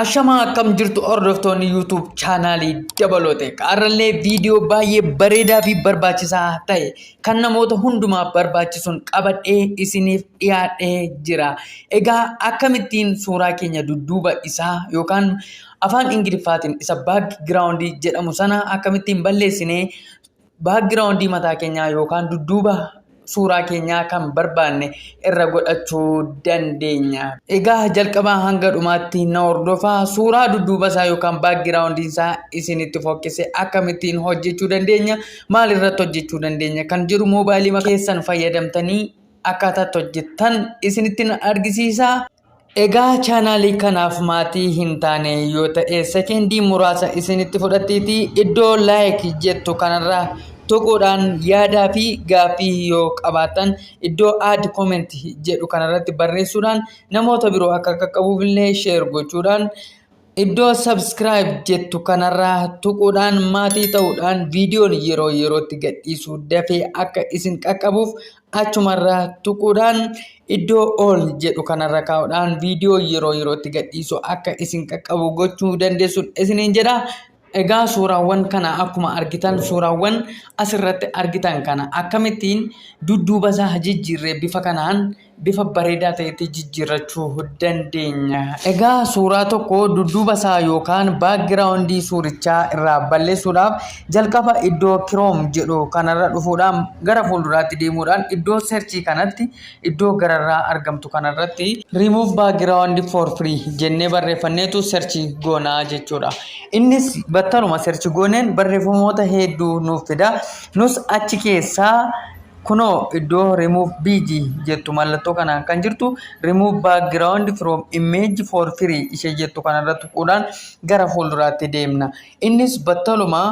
Ashama akkam jirtu hordoftoonni YouTube chaanaalii Dabalootech. Har'allee viidiyoo baay'ee bareedaa fi barbaachisaa ta'e kan namoota hundumaaf barbaachisuun qabadhee isiniif dhiyaadhee jira. Egaa akkamittiin suuraa keenya dudduuba isaa yookaan afaan Ingiliffaatiin isa baakgiraawundii jedhamu sana akkamittiin balleessinee baakgiraawundii mataa keenyaa yookaan dudduuba suuraa keenyaa kan barbaanne irra godhachuu dandeenya. Egaa jalqabaa hanga dhumaatti na hordofaa. Suuraa dudduuba isaa yookaan baakgiraawundiin isaa isinitti fokkise akkamittiin hojjechuu dandeenya, maalirratti hojjechuu dandeenya kan jedhu moobaayilii keessan fayyadamtanii akkaataatti hojjettan isinitti argisiisa. Egaa chaanaalii kanaaf maatii hin taane yoo ta'e sekendii muraasa isinitti fudhatteetii iddoo laayik jettu kanarraa tuquudhaan yaadaa fi gaaffii yoo qabaatan iddoo add comment jedhu kanarratti barreessuudhaan namoota biroo akka qaqqabuuf illee sheer gochuudhaan iddoo subscribe jettu kanarraa tuquudhaan maatii ta'uudhaan viidiyoon yeroo yerootti gadhiisu dafee akka isin qaqqabuuf achumarraa tuquudhaan iddoo all jedhu kanarra kaa'uudhaan viidiyoo yeroo yerootti gadhiisu akka isin qaqqabu gochuu dandeessuun isiniin jedha. Egaa suuraawwan kana akkuma argitan suuraawwan asirratti argitan kana akkamittiin dudduuba isaa jijjiirree bifa kanaan bifa bareedaa ta'etti jijjiirrachuu dandeenya. Egaa suuraa tokko dudduuba isaa yookaan baakgiraawundii suurichaa irraa balleessuudhaaf jalqaba iddoo kiroom jedhu kanarra dhufuudhaan gara fuulduraatti deemuudhaan iddoo searchii kanatti iddoo gararraa argamtu kanarratti remove background for free jennee barreeffanneetu searchii goonaa jechuudha. Innis battaluma searchii gooneen barreeffamoota hedduu nuuf fida. Nus achi keessaa kunoo iddoo remove bg jettu mallattoo kanaan kan jirtu remove background from image for free ishee jettu kanarra tuquudhaan gara fuulduraatti deemna. Innis battaluma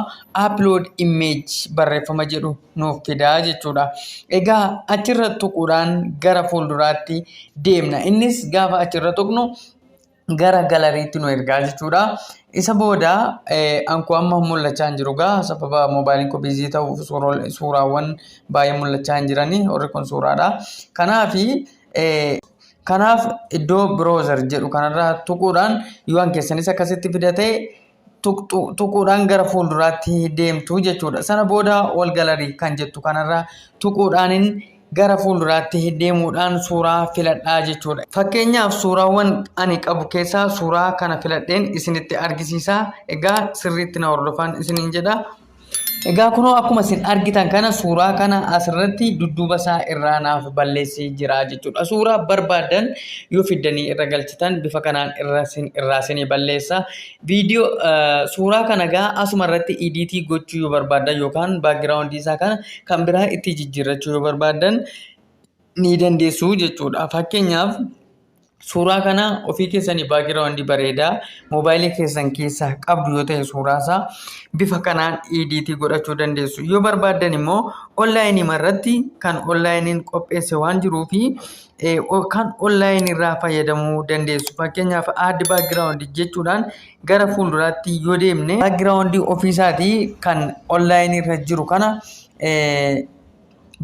upload image barreeffama jedhu nuuf fidaa jechuudha. Egaa achirra tuquudhaan gara fuulduraatti deemna. Innis gaafa achirra tuqnu gara galariitti nu ergaa jechuudha. Isa booda anku amma mul'achaa hin jiru gaa sababa moobaayiliin koo biizii ta'uuf suuraawwan baay'ee mul'achaa hin jiranii warri kun suuraadha. Kanaaf iddoo browser jedhu kanarraa tuquudhaan yoo keessanis akkasitti fidatee tuquudhaan gara fuulduraatti deemtu jechuudha. Sana booda wal galarii kan jettu kanarraa tuquudhaan gara fuulduraatti deemuudhaan suuraa filadhaa jechuudha. Fakkeenyaaf suuraawwan ani qabu keessaa suuraa kana filadheen isinitti argisiisa. Egaa sirriitti na hordofaa isiniin jedha. Egaa kunoo akkuma isin argitan kana suuraa kana asirratti dudduuba isaa irraa naaf balleessee jira jechuudha. Suuraa barbaadan yoo fiddanii irra galchitan bifa kanaan irraa isinii balleessa. Viidiyoo suuraa kana gaa asuma irratti editii gochuu yoo barbaadan yookaan baakgiraawundii isaa kana kan biraa itti jijjiirrachuu yoo barbaadan ni dandeessu jechuudha. Fakkeenyaaf suuraa kana ofii keessanii baakgiraawundii bareedaa moobaayilii keessan keessaa qabdu yoo ta'e suuraa isaa bifa kanaan editii godhachuu dandeessu. Yoo barbaadan immoo onlaayinii irratti kan onlaayiniin qopheesse waan jiruuf kan onlaayinii irraa fayyadamuu dandeessu. Fakkeenyaaf add baakgiraawundii jechuudhaan gara fuulduraatti yoo deemne baakgiraawundii ofiisaatii kan onlaayinii irra jiru kana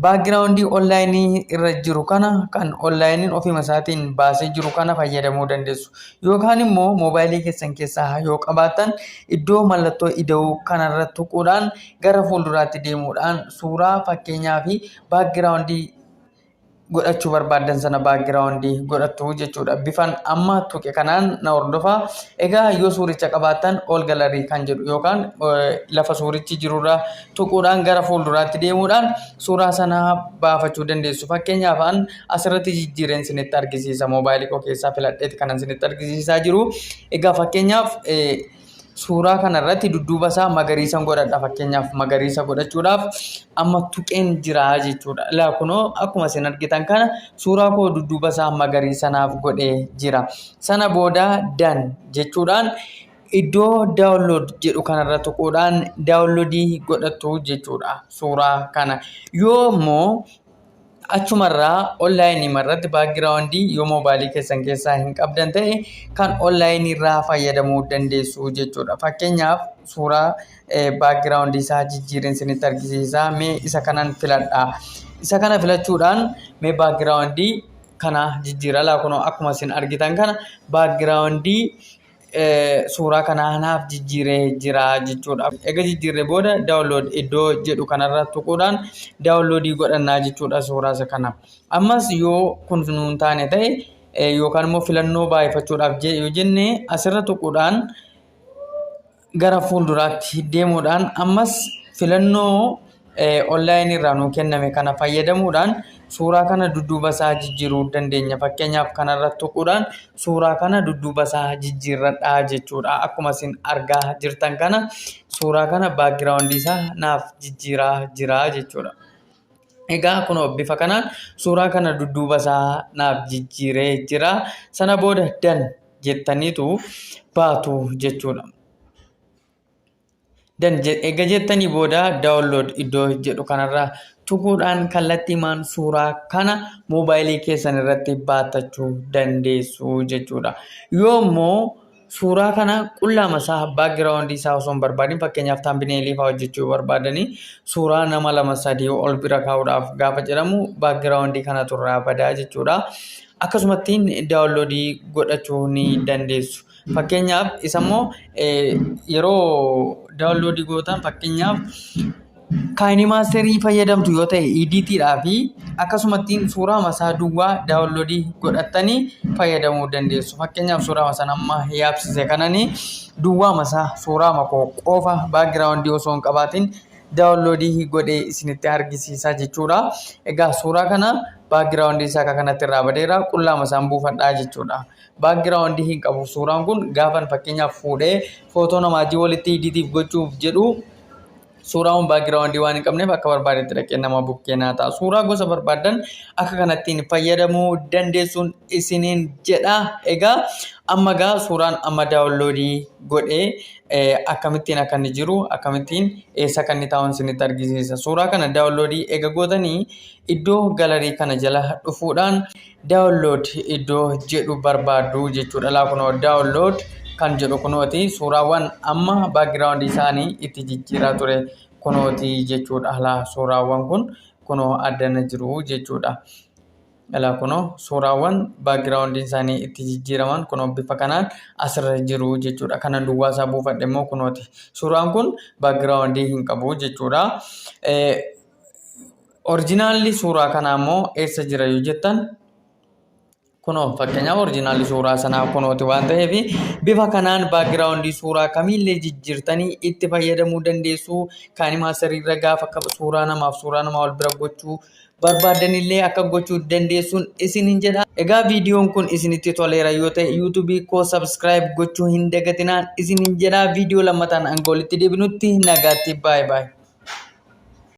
baakgiraawundii onlaayinii irra jiru kana kan onlaayiniin ofii isaatiin baasee jiru kana fayyadamuu dandeessu. Yookaan immoo moobaayilii keessan keessaa yoo qabaatan iddoo mallattoo ida'uu kanarra tuquudhaan gara fuulduraatti deemuudhaan suuraa fakkeenyaa fi baakgiraawundii godhachuu barbaadan sana baakgiraawundii godhattu jechuudha. Bifan amma tuqe kanaan na hordofaa. Egaa yoo suuricha qabaatan ol galarii kan jedhu yookaan lafa suurichi jirurraa tuquudhaan gara fuulduraatti deemuudhaan suuraa sana baafachuu dandeessu. Fakkeenyaaf asirratti jijjiireen isinitti argisiisa. Moobaayilii koo keessaa filadheeti kanan isinitti argisiisaa jiru. Egaa fakkeenyaaf suuraa kanarratti dudduuba isaa magariisan godhadha. Fakkeenyaaf magariisa godhachuudhaaf amma tuqeen jira jechuudha. Ilaa kunoo akkuma isin argitan kana suuraa koo dudduuba isaa magariisa naaf godhee jira. Sana booda dan jechuudhaan iddoo daawunlood jedhu kanarra tuquudhaan daawunloodii godhatu jechuudha suuraa kana. Yoo immoo achumarraa onlaayinii irratti baakgiraawundii yoo moobaayilii keessan keessaa hin qabdan ta'e kan onlaayinii irraa fayyadamuu dandeessu jechuudha. Fakkeenyaaf suuraa baakgiraawundii isaa jijjiireen isinitti argisiisa. Mee isa kanan filadhaa. Isa kana filachuudhaan mee baakgiraawundii kana jijjiira. Laa kunoo akkuma isin argitan kana baakgiraawundii suuraa kana anaaf jijjiiree jira jechuudha. Egaa jijjiirree booda download iddoo jedhu kanarra tuquudhaan downloadii godhannaa jechuudha suuraa isa kana. Ammas yoo kun nuun taane ta'e yookaan immoo filannoo baay'ifachuudhaaf yoo jenne asirra tuquudhaan gara fuulduraatti deemuudhaan ammas filannoo online irraa nuu kenname kana fayyadamuudhaan suuraa kana dudduuba isaa jijjiiruu dandeenya. Fakkeenyaaf kanarratti tuquudhaan suuraa kana dudduuba isaa jijjiirradhaa jechuudha. Akkuma isin argaa jirtan kana suuraa kana background isaa naaf jijjiiraa jira jechuudha. Egaa kunoo bifa kanaan suuraa kana dudduuba isaa naaf jijjiiree jira. Sana booda dan jettaniitu baatu jechuudha. Dan egaa jettanii booda download iddoo jedhu kanarraa tuquudhaan kallattiimaan suuraa kana moobaayilii keessan irratti baatachuu dandeessu jechuudha. Yoommoo suuraa kana qullaama isaa background isaa osoo hin barbaadin fakkeenyaaf thumbnail fa'aa hojjechuu barbaadanii suuraa nama 2-3 ol bira kaa'uudhaaf gaafa jedhamu background kana turraa badaa jechuudha. Akkasumattiin download godhachuu ni dandeessu. Fakkeenyaaf isammoo yeroo download gootan fakkeenyaaf KineMaster fayyadamtu yoo ta'e editidhaa fi akkasumattiin suuraa masaa duwwaa download godhattanii fayyadamuu dandeessu. Fakkeenyaaf suuraa masaa amma yaabsise kananii duwwaa masaa suuraa makoo qofa background osoo hin qabaatin download godhee isinitti argisiisa jechuudha. Egaa suuraa kana background isaa kanatti irraa badeera qullaama isaan buufadhaa jechuudha. Background hin qabu suuraan kun gaafan fakkeenyaaf fuudhee footoo namaatii walitti editiif gochuuf jedhu suuraan background waan hin qabneef akka barbaadetti dhaqee nama bukkee naa ta'a. Suuraa gosa barbaadan akka kanattiin fayyadamuu dandeessuun isiniin jedha. Egaa amma gaa suuraan amma download godhee akkamittiin akka inni jiru akkamittiin eessa kan inni taa'uun isinitti argisiisa. Suuraa kana download eega gootanii iddoo galarii kana jala dhufuudhaan download iddoo jedhu barbaadu jechuudha. Laa kunoo download kan jedhu kunooti suuraawwan amma background isaanii itti jijjiiraa ture kunooti jechuudha. Laa suuraawwan kun kunoo addana jiru jechuudha. Laa kunoo suuraawwan background isaanii itti jijjiiraman kunoo bifa kanaan asirra jiru jechuudha. Kanan duwwaa isaa buufadhe immoo kunooti. Suuraan kun background hin qabu jechuudha. Originaalli suuraa kanaa immoo eessa jira yoo jettan kunoo fakkeenyaaf originaalli suuraa sanaa kunooti waan ta'eef bifa kanaan background suuraa kamiillee jijjiirtanii itti fayyadamuu dandeessu. KineMaster irra gaafa suuraa namaaf suuraa namaa wal bira gochuu barbaadanillee akka gochuu dandeessuun isiniin jedha. Egaa viidiyoon kun isinitti toleera yoo ta'e YouTube koo subscribe gochuu hin dagatinaan isiniin jedha. Viidiyoo lammataan hanga walitti deebinutti nagaatti bye bye.